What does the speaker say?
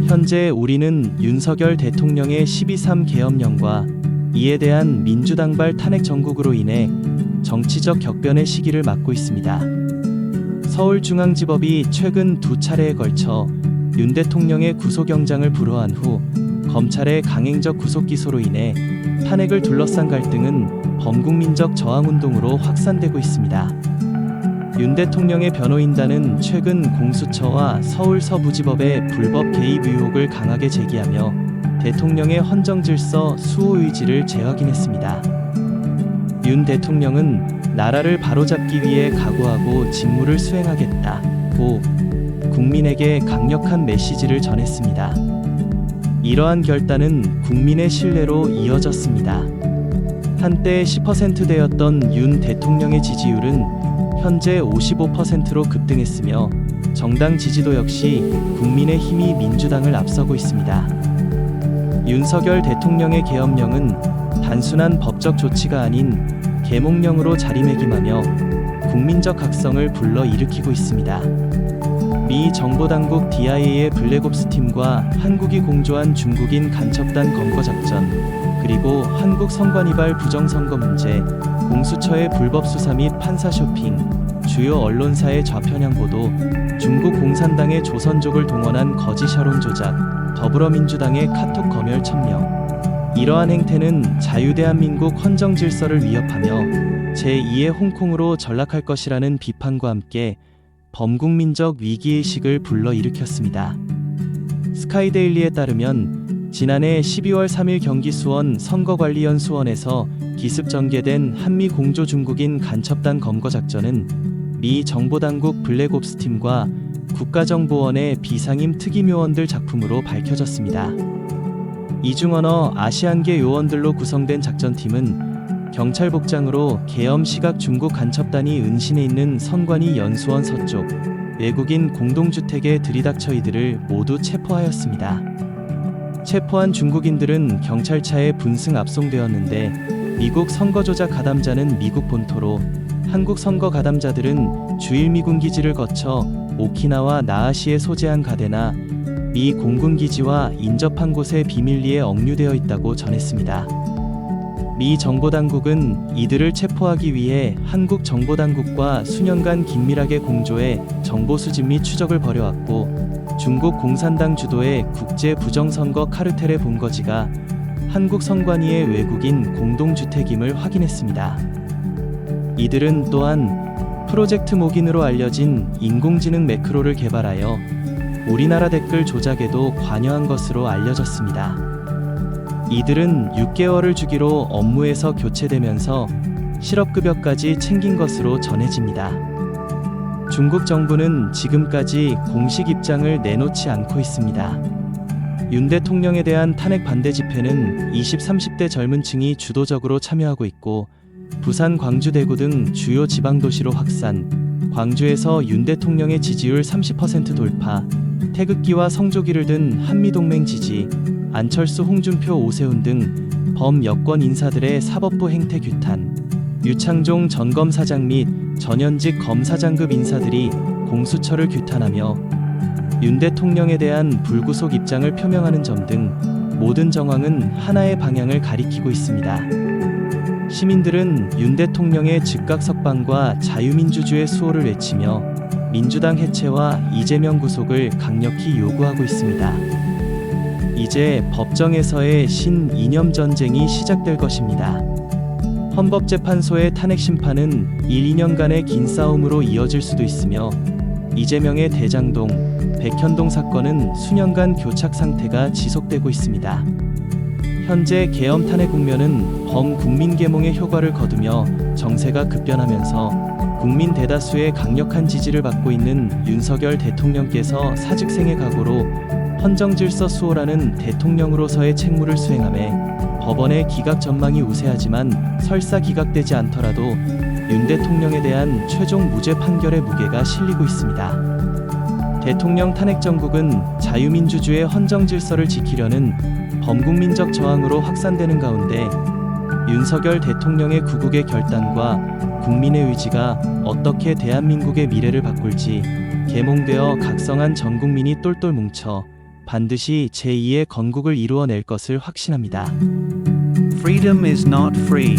현재 우리는 윤석열 대통령의 12.3 계엄령과 이에 대한 민주당발 탄핵 정국으로 인해 정치적 격변의 시기를 맞고 있습니다. 서울중앙지법이 최근 2차례에 걸쳐 윤 대통령의 구속영장을 불허한 후 검찰의 강행적 구속기소로 인해 탄핵을 둘러싼 갈등은 범국민적 저항운동으로 확산되고 있습니다. 윤 대통령의 변호인단은 최근 공수처와 서울 서부지법의 불법 개입 의혹을 강하게 제기하며 대통령의 헌정질서 수호 의지를 재확인했습니다. 윤 대통령은 나라를 바로잡기 위해 각오하고 직무를 수행하겠다고 국민에게 강력한 메시지를 전했습니다. 이러한 결단은 국민의 신뢰로 이어졌습니다. 한때 10%대였던 윤 대통령의 지지율은 현재 55%로 급등했으며 정당 지지도 역시 국민의힘이 민주당을 앞서고 있습니다. 윤석열 대통령의 계엄령은 단순한 법적 조치가 아닌 계몽령으로 자리매김하며 국민적 각성을 불러일으키고 있습니다. 미 정보당국 DIA의 블랙옵스 팀과 한국이 공조한 중국인 간첩단 검거작전, 그리고 한국 선관위발 부정선거 문제, 공수처의 불법 수사 및 판사 쇼핑, 주요 언론사의 좌편향 보도, 중국 공산당의 조선족을 동원한 거짓 여론 조작, 더불어민주당의 카톡 검열 참여. 이러한 행태는 자유대한민국 헌정질서를 위협하며 제2의 홍콩으로 전락할 것이라는 비판과 함께 범국민적 위기의식을 불러일으켰습니다. 스카이데일리에 따르면 지난해 12월 3일 경기 수원 선거관리연수원에서 기습 전개된 한미 공조 중국인 간첩단 검거작전은 미 정보당국 블랙옵스 팀과 국가정보원의 비상임 특임요원들 작품으로 밝혀졌습니다. 이중언어 아시안계 요원들로 구성된 작전팀은 경찰 복장으로 계엄 시각 중국 간첩단이 은신해 있는 선관위 연수원 서쪽 외국인 공동주택에 들이닥쳐 이들을 모두 체포하였습니다. 체포한 중국인들은 경찰차에 분승 압송되었는데 미국 선거조작 가담자는 미국 본토로, 한국 선거 가담자들은 주일미군 기지를 거쳐 오키나와 나하시에 소재한 가데나 미 공군기지와 인접한 곳에 비밀리에 억류되어 있다고 전했습니다. 미 정보당국은 이들을 체포하기 위해 한국 정보당국과 수년간 긴밀하게 공조해 정보 수집 및 추적을 벌여왔고, 중국 공산당 주도의 국제 부정선거 카르텔의 본거지가 한국 선관위의 외국인 공동주택임을 확인했습니다. 이들은 또한 프로젝트 모긴으로 알려진 인공지능 매크로를 개발하여 우리나라 댓글 조작에도 관여한 것으로 알려졌습니다. 이들은 6개월을 주기로 업무에서 교체되면서 실업급여까지 챙긴 것으로 전해집니다. 중국 정부는 지금까지 공식 입장을 내놓지 않고 있습니다. 윤 대통령에 대한 탄핵 반대 집회는 20, 30대 젊은 층이 주도적으로 참여하고 있고, 부산, 광주, 대구 등 주요 지방도시로 확산, 광주에서 윤 대통령의 지지율 30% 돌파, 태극기와 성조기를 든 한미동맹 지지, 안철수, 홍준표, 오세훈 등 범여권 인사들의 사법부 행태 규탄, 유창종 전 검사장 및 전현직 검사장급 인사들이 공수처를 규탄하며 윤 대통령에 대한 불구속 입장을 표명하는 점 등 모든 정황은 하나의 방향을 가리키고 있습니다. 시민들은 윤 대통령의 즉각 석방과 자유민주주의 수호를 외치며 민주당 해체와 이재명 구속을 강력히 요구하고 있습니다. 이제 법정에서의 신이념 전쟁이 시작될 것입니다. 헌법재판소의 탄핵 심판은 1, 2년간의 긴 싸움으로 이어질 수도 있으며, 이재명의 대장동, 백현동 사건은 수년간 교착 상태가 지속되고 있습니다. 현재 계엄 탄핵 국면은 범국민 계몽의 효과를 거두며 정세가 급변하면서 국민 대다수의 강력한 지지를 받고 있는 윤석열 대통령께서 사직생의 각오로 헌정질서 수호라는 대통령으로서의 책무를 수행하며 법원의 기각 전망이 우세하지만 설사 기각되지 않더라도 윤 대통령에 대한 최종 무죄 판결의 무게가 실리고 있습니다. 대통령 탄핵 정국은 자유민주주의 헌정질서를 지키려는 범국민적 저항으로 확산되는 가운데 윤석열 대통령의 구국의 결단과 국민의 의지가 어떻게 대한민국의 미래를 바꿀지 계몽되어 각성한 전 국민이 똘똘 뭉쳐 반드시 제2의 건국을 이루어낼 것을 확신합니다. Freedom is not free.